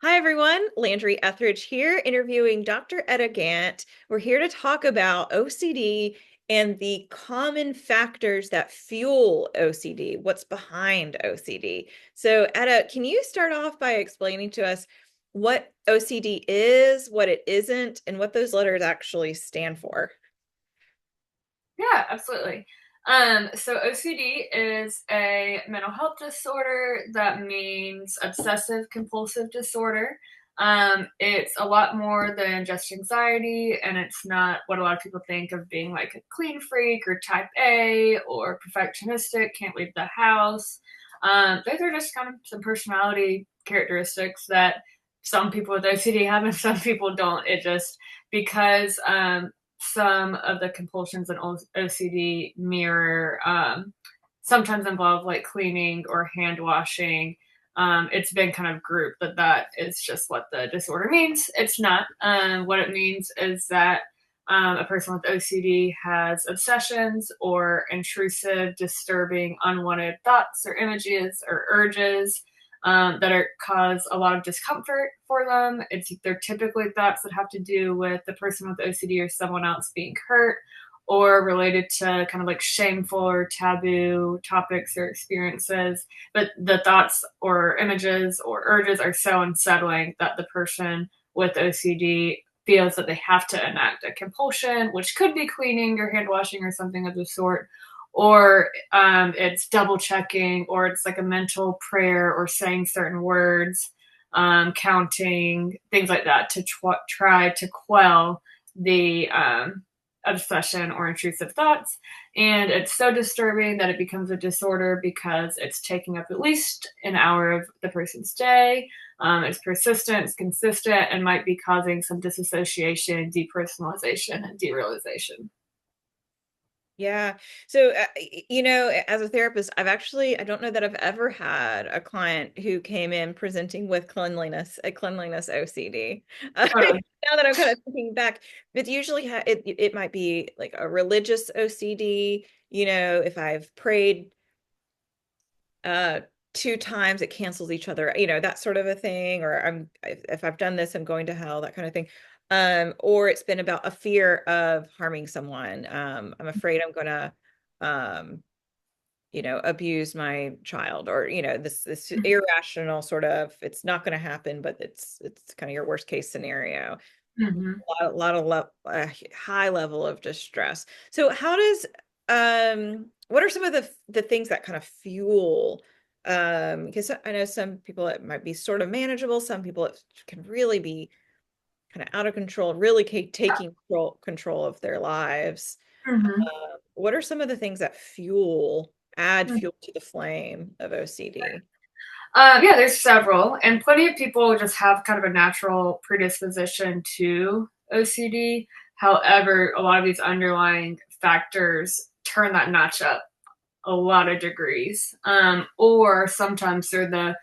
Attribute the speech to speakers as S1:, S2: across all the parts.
S1: Hi, everyone. Landry Ethredge here, interviewing Dr. Etta Gant. We're here to talk about OCD and the common factors that fuel OCD, what's behind OCD. So, Etta, can you start off by explaining to us what OCD is, what it isn't, and what those letters actually stand for?
S2: Yeah, absolutely. So OCD is a mental health disorder that means obsessive compulsive disorder. It's a lot more than just anxiety, and it's not what a lot of people think of being like a clean freak or type A or perfectionistic, can't leave the house. Those are just kind of some personality characteristics that some people with OCD have and some people don't. It just because some of the compulsions in OCD mirror sometimes involve like cleaning or hand washing. It's been kind of grouped that is just what the disorder means. It's not. What it means is that a person with OCD has obsessions or intrusive, disturbing, unwanted thoughts or images or urges that cause a lot of discomfort for them. They're typically thoughts that have to do with the person with OCD or someone else being hurt, or related to kind of like shameful or taboo topics or experiences. But the thoughts or images or urges are so unsettling that the person with OCD feels that they have to enact a compulsion, which could be cleaning or hand washing or something of the sort, or it's double checking, or it's like a mental prayer or saying certain words, counting, things like that to try to quell the obsession or intrusive thoughts. And it's so disturbing that it becomes a disorder because it's taking up at least an hour of the person's day. It's persistent, it's consistent, and might be causing some disassociation, depersonalization, and derealization.
S1: Yeah. So, as a therapist, I don't know that I've ever had a client who came in presenting with a cleanliness OCD.
S2: Totally.
S1: Now that I'm kind of thinking back, it's usually it might be like a religious OCD. If I've prayed uh two times, it cancels each other, that sort of a thing, or if I've done this, I'm going to hell, that kind of thing. Or it's been about a fear of harming someone. I'm afraid I'm gonna um abuse my child, or this irrational sort of, it's not going to happen, but it's kind of your worst case scenario.
S2: Mhm.
S1: High level of distress. So how does what are some of the things that kind of fuel, because I know some people it might be sort of manageable, some people it can really be kind of out of control, really taking control of their lives.
S2: Mhm.
S1: What are some of the things that add fuel to the flame of OCD?
S2: Yeah, there's several, and plenty of people just have kind of a natural predisposition to OCD. However, a lot of these underlying factors turn that notch up a lot of degrees, or sometimes the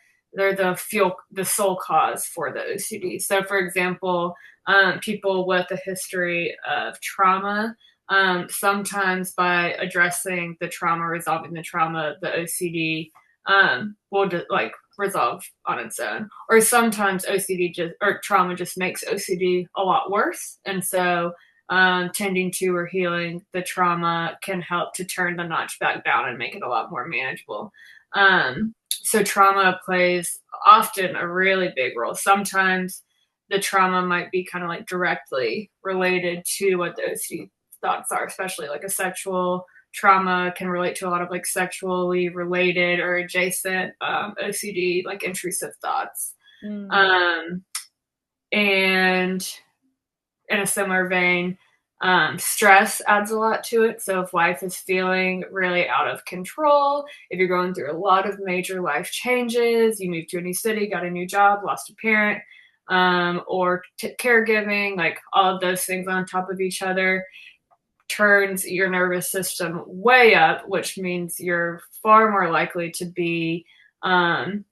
S2: sole cause for the OCD. So, for example, people with a history of trauma. Sometimes by addressing the trauma, resolving the trauma, the OCD will like resolve on its own. Or sometimes OCD just or trauma just makes OCD a lot worse, and so tending to or healing the trauma can help to turn the notch back down and make it a lot more manageable. So trauma plays often a really big role. Sometimes the trauma might be kind of like directly related to what the OCD thoughts are, especially like a sexual trauma can relate to a lot of like sexually related or adjacent OCD, like intrusive thoughts.
S1: Mm.
S2: Um, and in a similar vein, stress adds a lot to it. So if life is feeling really out of control, if you're going through a lot of major life changes, you moved to a new city, got a new job, lost a parent, or caregiving, like all of those things on top of each other, turns your nervous system way up, which means you're far more likely to be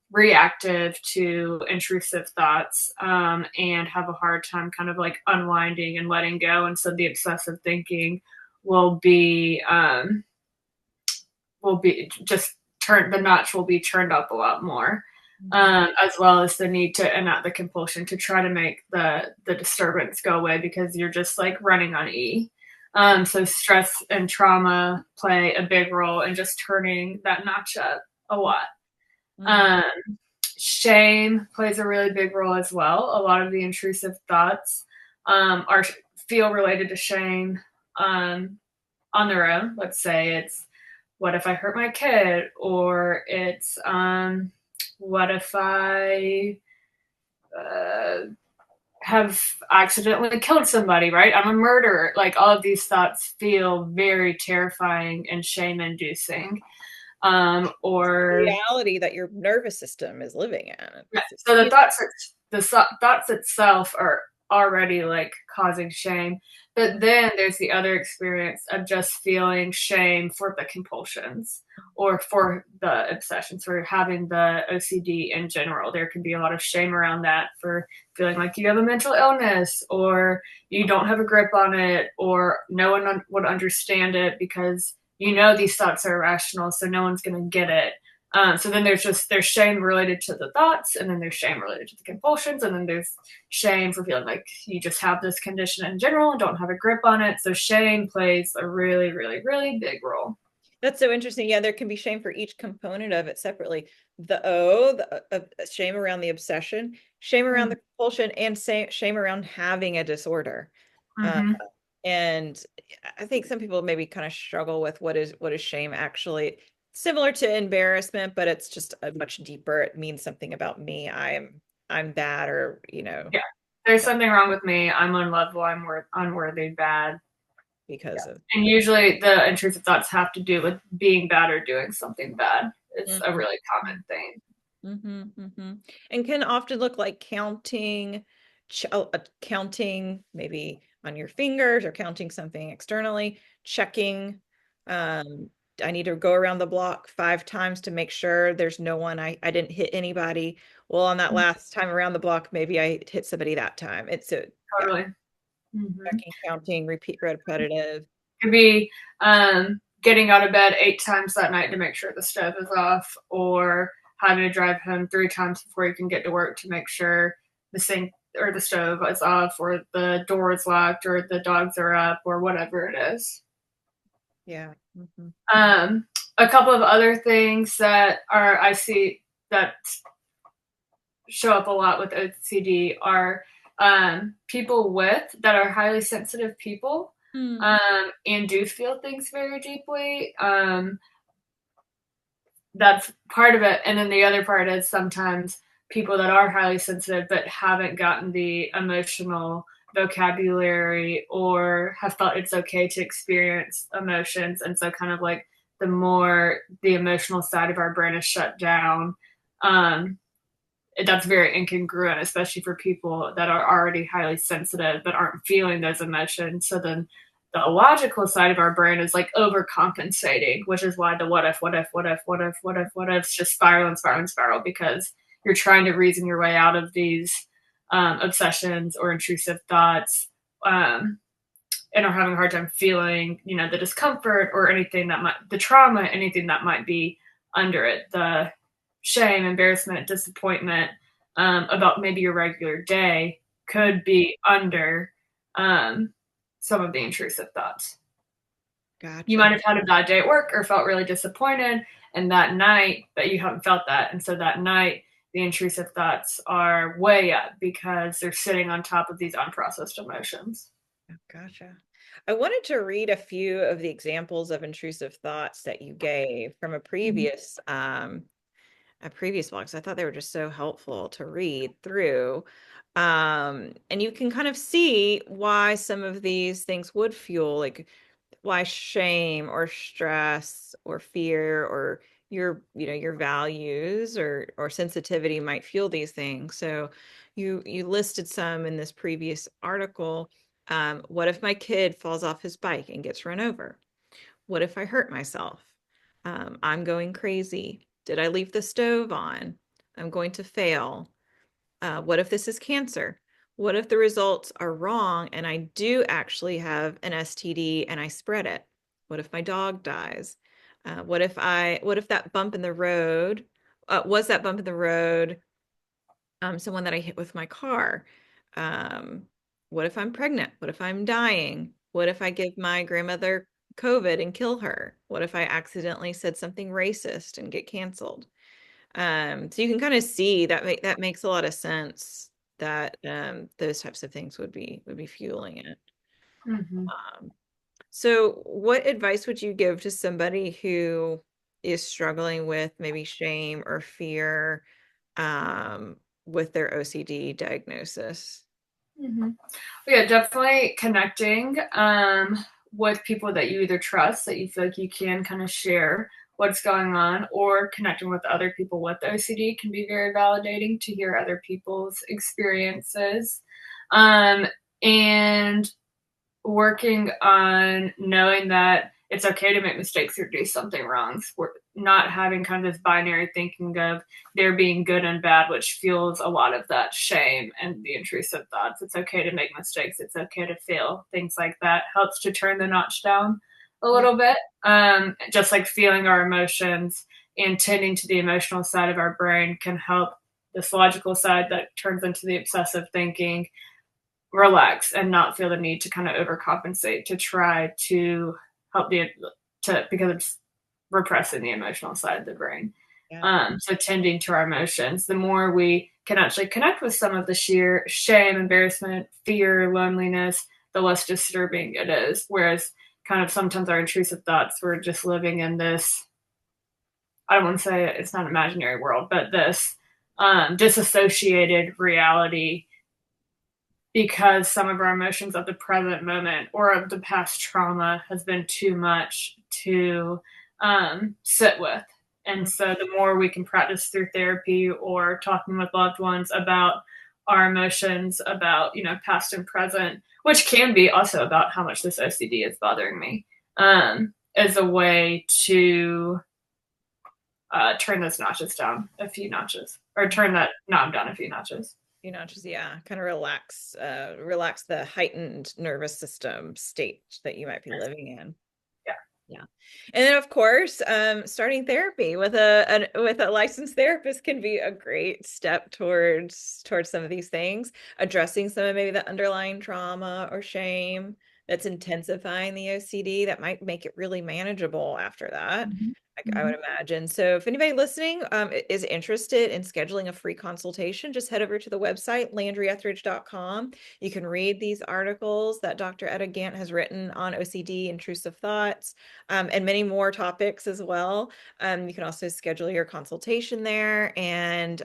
S2: reactive to intrusive thoughts, and have a hard time kind of like unwinding and letting go. And so the obsessive thinking will be just the notch will be turned up a lot more. as well as the need to enact the compulsion to try to make the disturbance go away because you're just like running on E. So stress and trauma play a big role in just turning that notch up a lot.
S1: Mm-hmm.
S2: Um, Shame plays a really big role as well. A lot of the intrusive thoughts are feel related to shame on their own. Let's say it's what if I hurt my kid, or it's what if I uh, have accidentally killed somebody, right? I'm a murderer. Like all of these thoughts feel very terrifying and shame inducing. Or
S1: Reality that your nervous system is living in.
S2: yeah,
S1: It's
S2: so
S1: confusing.
S2: the thoughts itself are already like causing shame, but then there's the other experience of just feeling shame for the compulsions or for the obsessions, for having the OCD in general. There can be a lot of shame around that for feeling like you have a mental illness or you don't have a grip on it or no one would understand it because you know these thoughts are irrational, so no one's going to get it. So then there's shame related to the thoughts, and then there's shame related to the compulsions, and then there's shame for feeling like you just have this condition in general and don't have a grip on it. So shame plays a really, really, really big role.
S1: That's so interesting. Yeah, there can be shame for each component of it separately. The O, shame around the obsession, shame around the compulsion, and shame around having a disorder. Uh,
S2: Mm-hmm.
S1: and I think some people maybe kind of struggle with what is shame actually. Similar to embarrassment, but it's just a much deeper. It means something about me. I'm bad, or
S2: Yeah, there's something wrong with me. I'm unlovable. I'm unworthy, bad. Yeah,
S1: because of.
S2: and usually the intrusive thoughts have to do with being bad or doing something bad. It's a
S1: Mhm.
S2: really common thing.
S1: And can often look like counting maybe on your fingers or counting something externally, checking. Um, I need to go around the block 5 times to make sure there's no one. I didn't hit anybody. Well, on that last time around the block, maybe I hit somebody that time. It's a yeah,
S2: Totally. Mm-hmm.
S1: checking, counting, repeat, repetitive.
S2: Could be getting out of bed 8 times that night to make sure the stove is off, or having to drive home 3 times before you can get to work to make sure the sink or the stove is off, or the door is locked, or the dogs are up, or whatever it is.
S1: Yeah. Hmm.
S2: Um, a couple of other things that are I see that show up a lot with OCD are people with that are highly sensitive people and do feel things very deeply. That's part of it. And then the other part is sometimes people that are highly sensitive but haven't gotten the emotional vocabulary or have felt it's okay to experience emotions. And so, kind of like the more the emotional side of our brain is shut down, um, that's very incongruent, especially for people that are already highly sensitive but aren't feeling those emotions. So then the logical side of our brain is like overcompensating, which is why the what ifs just spiral and spiral and spiral because you're trying to reason your way out of these obsessions or intrusive thoughts and are having a hard time feeling, the discomfort or anything that might, the trauma, anything that might be under it, the shame, embarrassment, disappointment about maybe your regular day could be under um, some of the intrusive thoughts. You might
S1: Gotcha.
S2: have had a bad day at work or felt really disappointed, and that night, but you haven't felt that. And so that night, the intrusive thoughts are way up because they're sitting on top of these unprocessed emotions.
S1: Gotcha. I wanted to read a few of the examples of intrusive thoughts that you gave from a previous blog. So I thought they were just so helpful to read through. And you can kind of see why some of these things would fuel, like why shame or stress or fear or your values or sensitivity might fuel these things. So you listed some in this previous article. What if my kid falls off his bike and gets run over? What if I hurt myself? I'm going crazy. Did I leave the stove on? I'm going to fail. What if this is cancer? What if the results are wrong and I do actually have an STD and I spread it? What if my dog dies? What if that bump in the road Was that bump in the road someone that I hit with my car? Um, what if I'm pregnant? What if I'm dying? What if I give my grandmother COVID and kill her? What if I accidentally said something racist and get canceled? So you can kind of see that that makes a lot of sense that those types of things would be fueling it.
S2: Mm-hmm.
S1: Um, so what advice would you give to somebody who is struggling with maybe shame or fear with their OCD diagnosis?
S2: Mm-hmm. Yeah, definitely connecting with people that you either trust, that you feel like you can kind of share what's going on, or connecting with other people with OCD can be very validating to hear other people's experiences. Um, and working on knowing that it's okay to make mistakes or do something wrong. So we're not having kind of this binary thinking of there being good and bad, which fuels a lot of that shame and the intrusive thoughts. It's okay to make mistakes. It's okay to fail. Things like that helps to turn the notch down a
S1: Yeah.
S2: little bit. Just like feeling our emotions and tending to the emotional side of our brain can help this logical side that turns into the obsessive thinking relax and not feel the need to kind of overcompensate to try to help the to because it's repressing the emotional side of the brain.
S1: Yeah.
S2: So tending to our emotions, the more we can actually connect with some of the sheer shame, embarrassment, fear, loneliness, the less disturbing it is. Whereas kind of sometimes our intrusive thoughts, we're just living in this, I don't want to say it's not an imaginary world, but this disassociated reality because some of our emotions of the present moment or of the past trauma has been too much to sit with. And so the more we can practice through therapy or talking with loved ones about our emotions, about, past and present, which can be also about how much this OCD is bothering me, is a way to turn those notches down a few notches or turn that knob down a few notches.
S1: Just yeah, kind of relax the heightened nervous system state that you might be living in.
S2: Yeah.
S1: Yeah. And then of course, starting therapy with a licensed therapist can be a great step towards some of these things, addressing some of maybe the underlying trauma or shame that's intensifying the OCD that might make it really manageable after that.
S2: Mhm.
S1: I would
S2: Mhm.
S1: imagine. So if anybody listening is interested in scheduling a free consultation, just head over to the website, landryethridge.com. You can read these articles that Dr. Etta Gant has written on OCD, intrusive thoughts, and many more topics as well. You can also schedule your consultation there and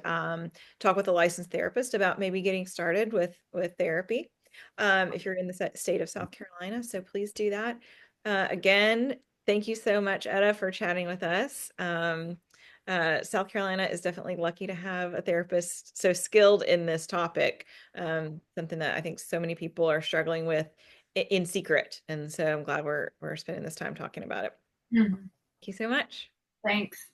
S1: talk with a licensed therapist about maybe getting started with therapy if you're in the state of South Carolina. So please do that. Again, thank you so much, Etta, for chatting with us. South Carolina is definitely lucky to have a therapist so skilled in this topic, something that I think so many people are struggling with in secret. And so I'm glad we're spending this time talking about it.
S2: Mhm.
S1: Thank you so much.
S2: Thanks.